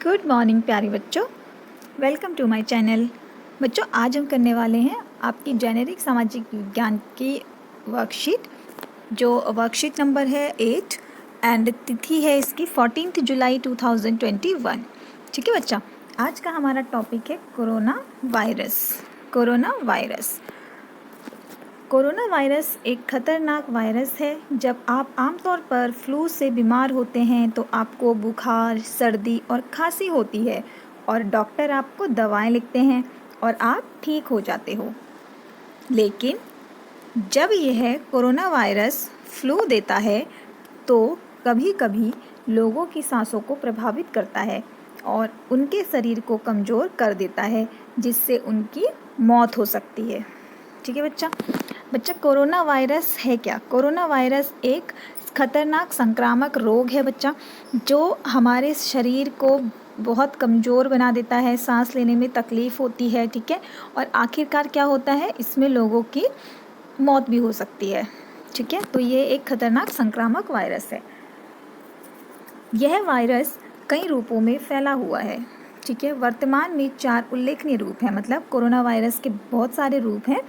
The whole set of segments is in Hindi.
गुड मॉर्निंग प्यारे बच्चों, वेलकम टू माय चैनल। बच्चों, आज हम करने वाले हैं आपकी जेनेरिक सामाजिक विज्ञान की वर्कशीट, जो वर्कशीट नंबर है 8 एंड तिथि है इसकी 14 जुलाई 2021। ठीक है बच्चा, आज का हमारा टॉपिक है कोरोना वायरस। कोरोना वायरस एक खतरनाक वायरस है। जब आप आमतौर पर फ्लू से बीमार होते हैं तो आपको बुखार, सर्दी और खांसी होती है और डॉक्टर आपको दवाएं लिखते हैं और आप ठीक हो जाते हो। लेकिन जब यह कोरोना वायरस फ्लू देता है तो कभी कभी लोगों की सांसों को प्रभावित करता है और उनके शरीर को कमज़ोर कर देता है, जिससे उनकी मौत हो सकती है। ठीक है बच्चा, कोरोना वायरस है क्या? कोरोना वायरस एक खतरनाक संक्रामक रोग है बच्चा, जो हमारे शरीर को बहुत कमज़ोर बना देता है, सांस लेने में तकलीफ़ होती है। ठीक है, और आखिरकार क्या होता है, इसमें लोगों की मौत भी हो सकती है। ठीक है, तो ये एक खतरनाक संक्रामक वायरस है। यह वायरस कई रूपों में फैला हुआ है। ठीक है, वर्तमान में 4 उल्लेखनीय रूप हैं, मतलब कोरोना वायरस के बहुत सारे रूप हैं।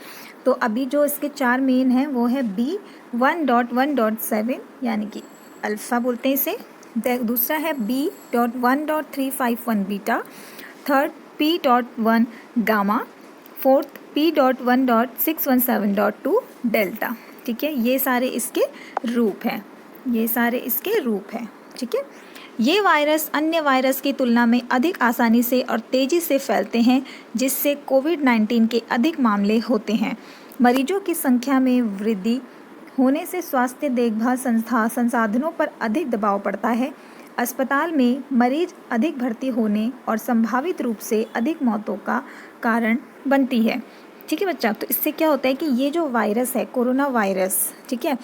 तो अभी जो इसके 4 मेन हैं वो है B1.1.7 यानी कि अल्फ़ा बोलते हैं इसे, दूसरा है B.1.351 beta, third P.1 gamma, fourth P.1.617.2 delta. ठीक है, ये सारे इसके रूप हैं। ठीक है, ये वायरस अन्य वायरस की तुलना में अधिक आसानी से और तेज़ी से फैलते हैं, जिससे कोविड-19 के अधिक मामले होते हैं। मरीजों की संख्या में वृद्धि होने से स्वास्थ्य देखभाल संसाधनों पर अधिक दबाव पड़ता है। अस्पताल में मरीज अधिक भर्ती होने और संभावित रूप से अधिक मौतों का कारण बनती है। ठीक है बच्चा, तो इससे क्या होता है कि ये जो वायरस है कोरोना वायरस, ठीक है,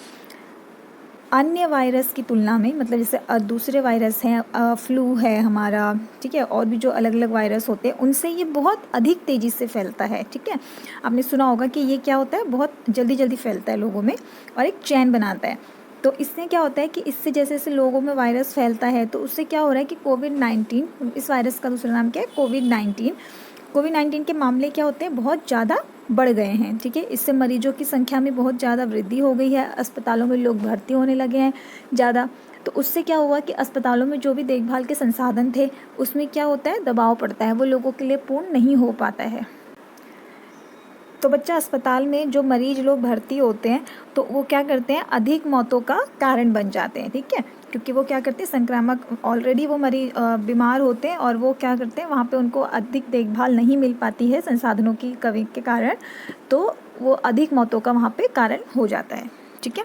अन्य वायरस की तुलना में, मतलब जैसे दूसरे वायरस हैं, फ्लू है हमारा, ठीक है, और भी जो अलग अलग वायरस होते हैं उनसे ये बहुत अधिक तेज़ी से फैलता है। ठीक है, आपने सुना होगा कि ये क्या होता है, बहुत जल्दी जल्दी फैलता है लोगों में और एक चैन बनाता है। तो इससे क्या होता है कि इससे जैसे जैसे लोगों में वायरस फैलता है तो उससे क्या हो रहा है कि कोविड-19, इस वायरस का दूसरा नाम क्या है, कोविड-19 के मामले क्या होते हैं, बहुत ज़्यादा बढ़ गए हैं। ठीक है, इससे मरीजों की संख्या में बहुत ज़्यादा वृद्धि हो गई है, अस्पतालों में लोग भर्ती होने लगे हैं ज़्यादा। तो उससे क्या हुआ कि अस्पतालों में जो भी देखभाल के संसाधन थे उसमें क्या होता है, दबाव पड़ता है, वो लोगों के लिए पूर्ण नहीं हो पाता है। तो बच्चा, अस्पताल में जो मरीज लोग भर्ती होते हैं तो वो क्या करते हैं, अधिक मौतों का कारण बन जाते हैं। ठीक है, क्योंकि वो क्या करते हैं, संक्रामक, ऑलरेडी वो मरीज बीमार होते हैं और वो क्या करते हैं, वहाँ पे उनको अधिक देखभाल नहीं मिल पाती है संसाधनों की कमी के कारण, तो वो अधिक मौतों का वहाँ पे कारण हो जाता है। ठीक है,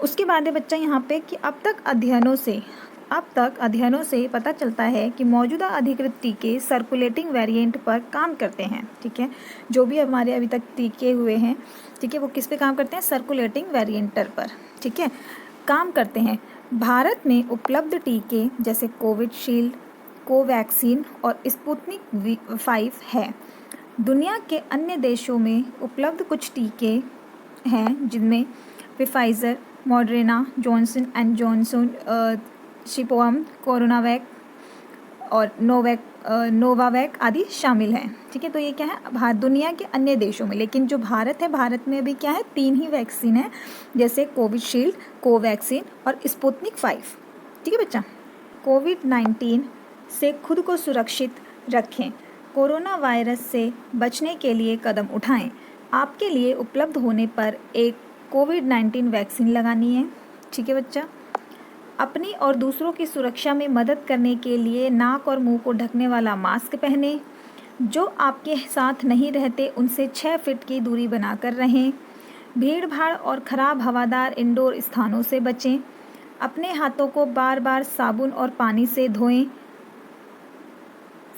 उसके बाद है बच्चा यहाँ पे कि अब तक अध्ययनों से पता चलता है कि मौजूदा अधिकृत टीके सर्कुलेटिंग वेरिएंट पर काम करते हैं। ठीक है, जो भी हमारे अभी तक टीके हुए हैं, ठीक है, वो किस पे काम करते हैं, सर्कुलेटिंग वेरिएंटर पर, ठीक है, काम करते हैं। भारत में उपलब्ध टीके जैसे कोविशील्ड, कोवैक्सीन और स्पुतनिक 5 है। दुनिया के अन्य देशों में उपलब्ध कुछ टीके हैं जिनमें Pfizer, Moderna, Johnson and Johnson, शिपोम, कोरोनावैक और नोवावैक आदि शामिल हैं। ठीक है, तो ये क्या है, दुनिया के अन्य देशों में, लेकिन जो भारत है, भारत में अभी क्या है, 3 ही वैक्सीन है, जैसे कोविशील्ड, कोवैक्सीन और स्पुतनिक 5। ठीक है बच्चा, कोविड-19 से खुद को सुरक्षित रखें, कोरोना वायरस से बचने के लिए कदम उठाएं। आपके लिए उपलब्ध होने पर एक कोविड-19 वैक्सीन लगानी है। ठीक है बच्चा, अपनी और दूसरों की सुरक्षा में मदद करने के लिए नाक और मुंह को ढकने वाला मास्क पहनें। जो आपके साथ नहीं रहते उनसे 6 फीट की दूरी बनाकर रहें। भीड़ भाड़ और ख़राब हवादार इंडोर स्थानों से बचें। अपने हाथों को बार बार साबुन और पानी से धोएं।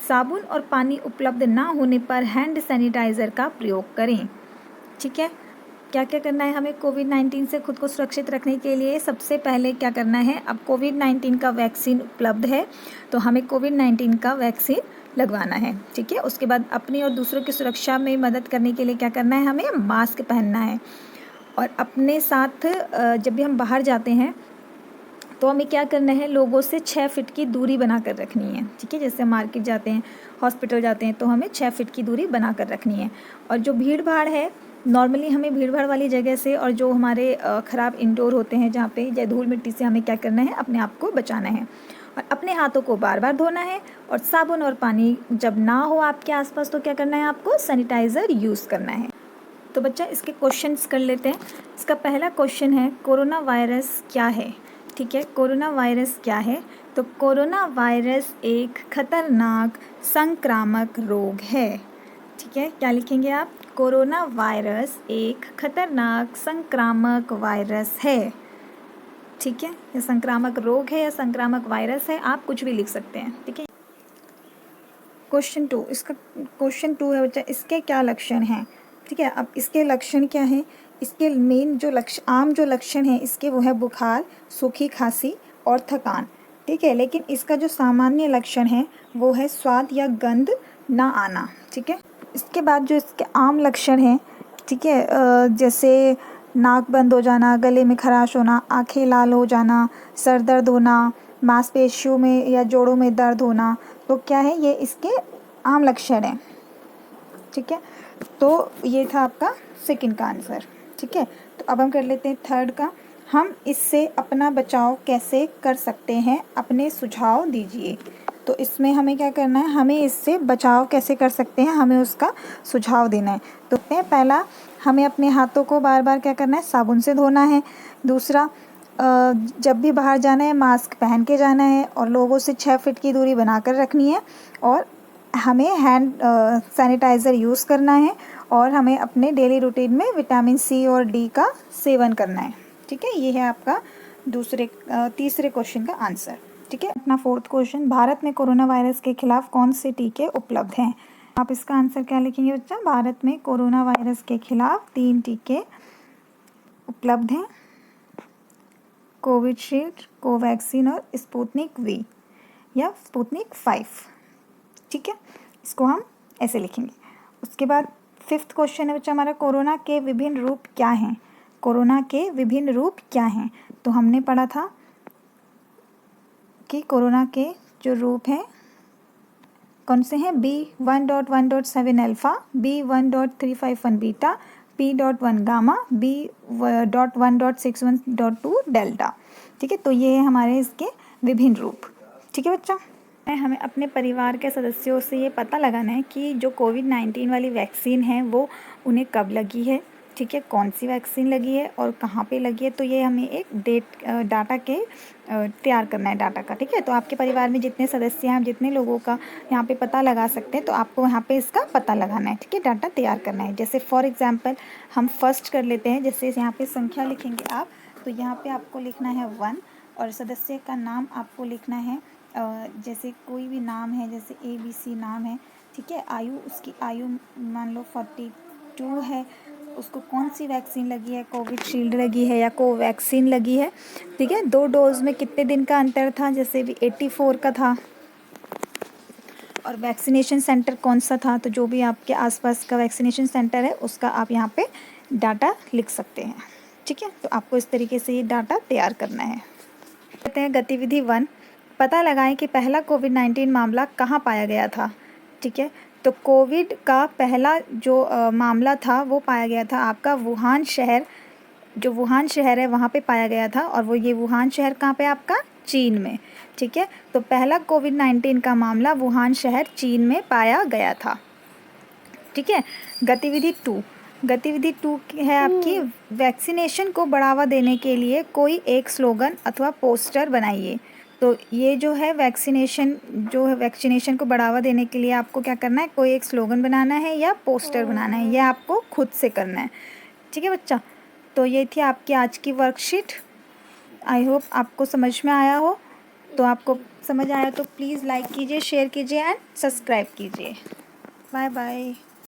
साबुन और पानी उपलब्ध ना होने पर हैंड सैनिटाइज़र का प्रयोग करें। ठीक है, क्या क्या करना है हमें कोविड-19 से खुद को सुरक्षित रखने के लिए? सबसे पहले क्या करना है, अब कोविड-19 का वैक्सीन उपलब्ध है तो हमें कोविड-19 का वैक्सीन लगवाना है। ठीक है, उसके बाद अपनी और दूसरों की सुरक्षा में मदद करने के लिए क्या करना है, हमें मास्क पहनना है। और अपने साथ जब भी हम बाहर जाते हैं तो हमें क्या करना है, लोगों से 6 फीट की दूरी बना कर रखनी है। ठीक है, जैसे मार्केट जाते हैं, हॉस्पिटल जाते हैं, तो हमें 6 फीट की दूरी बना कर रखनी है। और जो भीड़ भाड़ है, नॉर्मली हमें भीड़ भाड़ वाली जगह से और जो हमारे ख़राब इंडोर होते हैं जहाँ पे या धूल मिट्टी से हमें क्या करना है, अपने आप को बचाना है। और अपने हाथों को बार बार धोना है। और साबुन और पानी जब ना हो आपके आसपास तो क्या करना है, आपको सैनिटाइज़र यूज़ करना है। तो बच्चा इसके क्वेश्चंस कर लेते हैं। इसका पहला क्वेश्चन है, कोरोना वायरस क्या है। ठीक है, कोरोना वायरस क्या है। तो कोरोना वायरस एक खतरनाक संक्रामक रोग है। ठीक है, क्या लिखेंगे आप, कोरोना वायरस एक खतरनाक संक्रामक वायरस है। ठीक है, ये संक्रामक रोग है या संक्रामक वायरस है, आप कुछ भी लिख सकते हैं। ठीक है, क्वेश्चन 2, इसका क्वेश्चन 2 है बच्चा, इसके क्या लक्षण हैं। ठीक है, अब इसके लक्षण क्या हैं, इसके मेन जो आम जो लक्षण हैं इसके वो है बुखार, सूखी खांसी और थकान। ठीक है, लेकिन इसका जो सामान्य लक्षण है वो है स्वाद या गंध ना आना। ठीक है, इसके बाद जो इसके आम लक्षण हैं, ठीक है, जैसे नाक बंद हो जाना, गले में खराश होना, आंखें लाल हो जाना, सर दर्द होना, मांसपेशियों में या जोड़ों में दर्द होना, तो क्या है, ये इसके आम लक्षण हैं। ठीक है, तो ये था आपका सेकंड का आंसर। ठीक है, तो अब हम कर लेते हैं थर्ड का, हम इससे अपना बचाव कैसे कर सकते हैं, अपने सुझाव दीजिए। तो इसमें हमें क्या करना है, हमें इससे बचाव कैसे कर सकते हैं, हमें उसका सुझाव देना है। तो पहला, हमें अपने हाथों को बार बार क्या करना है, साबुन से धोना है। दूसरा, जब भी बाहर जाना है मास्क पहन के जाना है और लोगों से 6 फीट की दूरी बनाकर रखनी है। और हमें हैंड सैनिटाइज़र यूज़ करना है। और हमें अपने डेली रूटीन में विटामिन सी और डी का सेवन करना है। ठीक है, ये है आपका तीसरे क्वेश्चन का आंसर। ठीक है, अपना फोर्थ क्वेश्चन, भारत में कोरोना वायरस के खिलाफ कौन से टीके उपलब्ध हैं। आप इसका आंसर क्या लिखेंगे बच्चा, भारत में कोरोना वायरस के खिलाफ 3 टीके उपलब्ध हैं, कोविशील्ड, कोवैक्सीन और स्पुतनिक वी या स्पुतनिक 5। ठीक है, इसको हम ऐसे लिखेंगे। उसके बाद फिफ्थ क्वेश्चन है बच्चा हमारा, कोरोना के विभिन्न रूप क्या हैं। कोरोना के विभिन्न रूप क्या हैं। तो हमने पढ़ा था कि कोरोना के जो रूप हैं कौन से हैं, B.1.1.7 alpha, B.1.351 beta, P.1 gamma, B.1.61.2 delta. ठीक है, तो ये है हमारे इसके विभिन्न रूप। ठीक है बच्चा, हमें अपने परिवार के सदस्यों से ये पता लगाना है कि जो कोविड-19 वाली वैक्सीन है वो उन्हें कब लगी है। ठीक है, कौन सी वैक्सीन लगी है और कहाँ पे लगी है। तो ये हमें एक डाटा के तैयार करना है डाटा का। ठीक है, तो आपके परिवार में जितने सदस्य हैं, जितने लोगों का यहाँ पे पता लगा सकते हैं, तो आपको यहाँ पे इसका पता लगाना है। ठीक है, डाटा तैयार करना है। जैसे फॉर एग्जांपल हम फर्स्ट कर लेते हैं, जैसे यहाँ पे संख्या लिखेंगे आप, तो यहाँ पे आपको लिखना है 1 और सदस्य का नाम आपको लिखना है, जैसे कोई भी नाम है, जैसे ABC नाम है। ठीक है, आयु, उसकी आयु मान लो 42 है, उसको कौन सी वैक्सीन लगी है, कोविशील्ड लगी है या कोवैक्सीन लगी है। ठीक है, 2 डोज में कितने दिन का अंतर था, जैसे भी 84 का था। और वैक्सीनेशन सेंटर कौन सा था, तो जो भी आपके आसपास का वैक्सीनेशन सेंटर है उसका आप यहाँ पे डाटा लिख सकते हैं। ठीक है, तो आपको इस तरीके से ये डाटा तैयार करना है। कहते हैं गतिविधि 1, पता लगाएं कि पहला कोविड-19 मामला कहाँ पाया गया था। ठीक है, तो कोविड का पहला जो मामला था वो पाया गया था आपका वुहान शहर, जो वुहान शहर है वहाँ पे पाया गया था। और वो ये वुहान शहर कहाँ पे आपका, चीन में। ठीक है, तो पहला कोविड-19 का मामला वुहान शहर चीन में पाया गया था। ठीक है, गतिविधि 2, गतिविधि 2 है आपकी, वैक्सीनेशन को बढ़ावा देने के लिए कोई एक स्लोगन अथवा पोस्टर बनाइए। तो ये जो है वैक्सीनेशन को बढ़ावा देने के लिए आपको क्या करना है, कोई एक स्लोगन बनाना है या पोस्टर बनाना है, यह आपको खुद से करना है। ठीक है बच्चा, तो ये थी आपकी आज की वर्कशीट। आई होप आपको समझ में आया हो। तो आपको समझ आया तो प्लीज़ लाइक कीजिए, शेयर कीजिए एंड सब्सक्राइब कीजिए। Bye bye.